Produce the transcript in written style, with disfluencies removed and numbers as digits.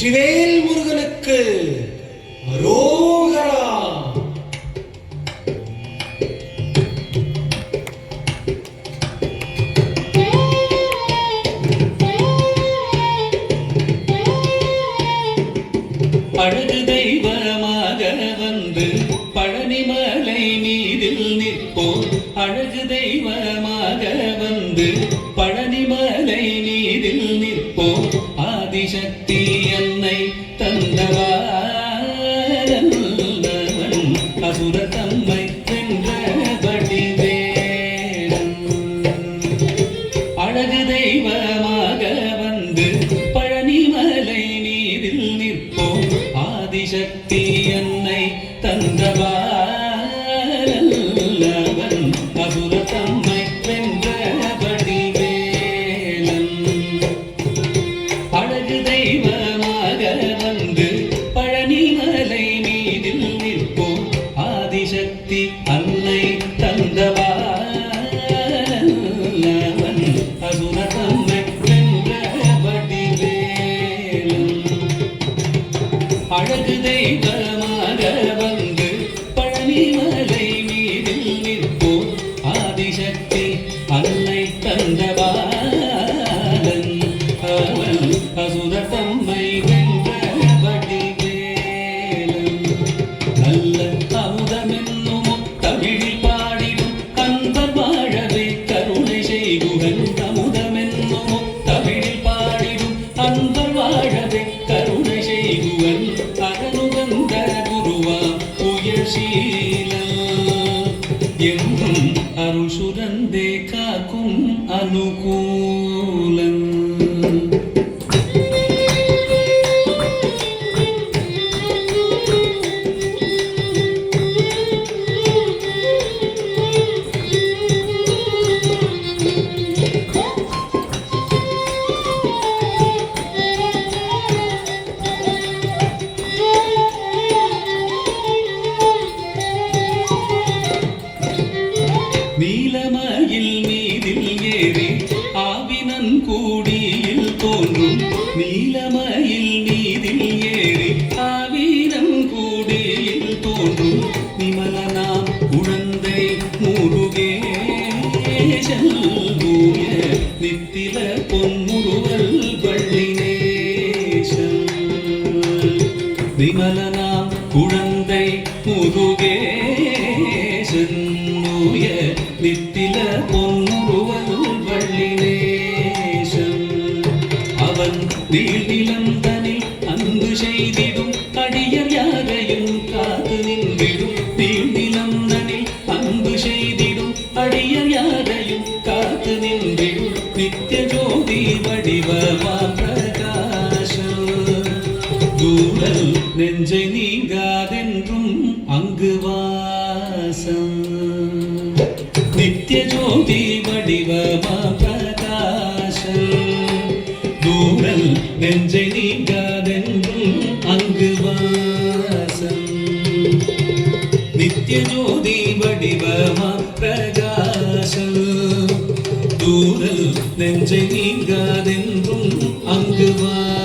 வெற்றிவேல் முருகனுக்கு அரோகரா. அழகு தெய்வமாக வந்து பழனிமலை மீதில் நிற்போம். அழகு தெய்வமாக வந்து பழனிமலை மீதில் நிற்போம். ஆதிசக்தி என்னை தந்தவாரன் அசுர தம்மை வென்றபடி வேடன். அழகு தெய்வமாக வந்து பழனிமலை மீதில் நிற்போம். ஆதிசக்தி என்னை தந்தவாரன் அசுர தம்மை வென்றபடி வேலன். அழகு தெய்வமாக வந்து பழனிமலை மீதில் நிற்போம். ஆதிசக்தி அன்னை தந்தவாரன் அசுர தம்மை வென்றபடி வேலன். அழகு தெய்வமாக வந்து பழனிமலை மீதில் நிற்போம். ஆதிசக்தி அன்னை தந்தவாளன் அவன் அசுர தம்மை வென்றபடி வேலன். நல்ல அமுதமென்னும் தமிழில் பாடிடும் அன்பர் வாழவே கருணை செய்குகன். அமுதமென்னும் தமிழில் பாடிடும் அன்பர் வாழவே கருணை செய்குவன். அகனுகந்த குருவாம் உயர்சீலன் என்றும் அருள் சுரந்தே காக்கும் அனுகூலன். நீலமயில் மீதில் ஏறி ஆவினன் கூடியில் தோன்றும். நீலமயில் மீதில் ஏறி ஆவினன் கூடியில் தோன்றும். நிமலனாம் உழந்தை முருகேசன் பூய நித்தில பொன்முருவல் வள்ளினேசன். விமலனாம் குழந்தை முருகேசன் பூய நித்தில பொன்முருவல் வள்ளினேசன். அவன் நீள்நிலம் தனில் அன்பு செய்திடும் அடியர் யாரையும் காத்து நின்றிடும். நீள்நிலம் தனில் அன்பு செய்திடும் அடியர் யாரையும் காத்து நின்றிடும். நித்திய ஜோதி வடிவமா பிரகாசம் தூரல் நெஞ்சை நீங்காதென்றும் அங்கு வாசம். நித்திய ஜோதி வடிவமா பிரகாசம் தூரல் நெஞ்சை நீங்காதென்றும் அங்கு வாசம். நித்திய ஜோதி வடிவமா பிரகாசம் தூரல் நெஞ்சை நீங்காதென்றும் அங்கு வாசம்.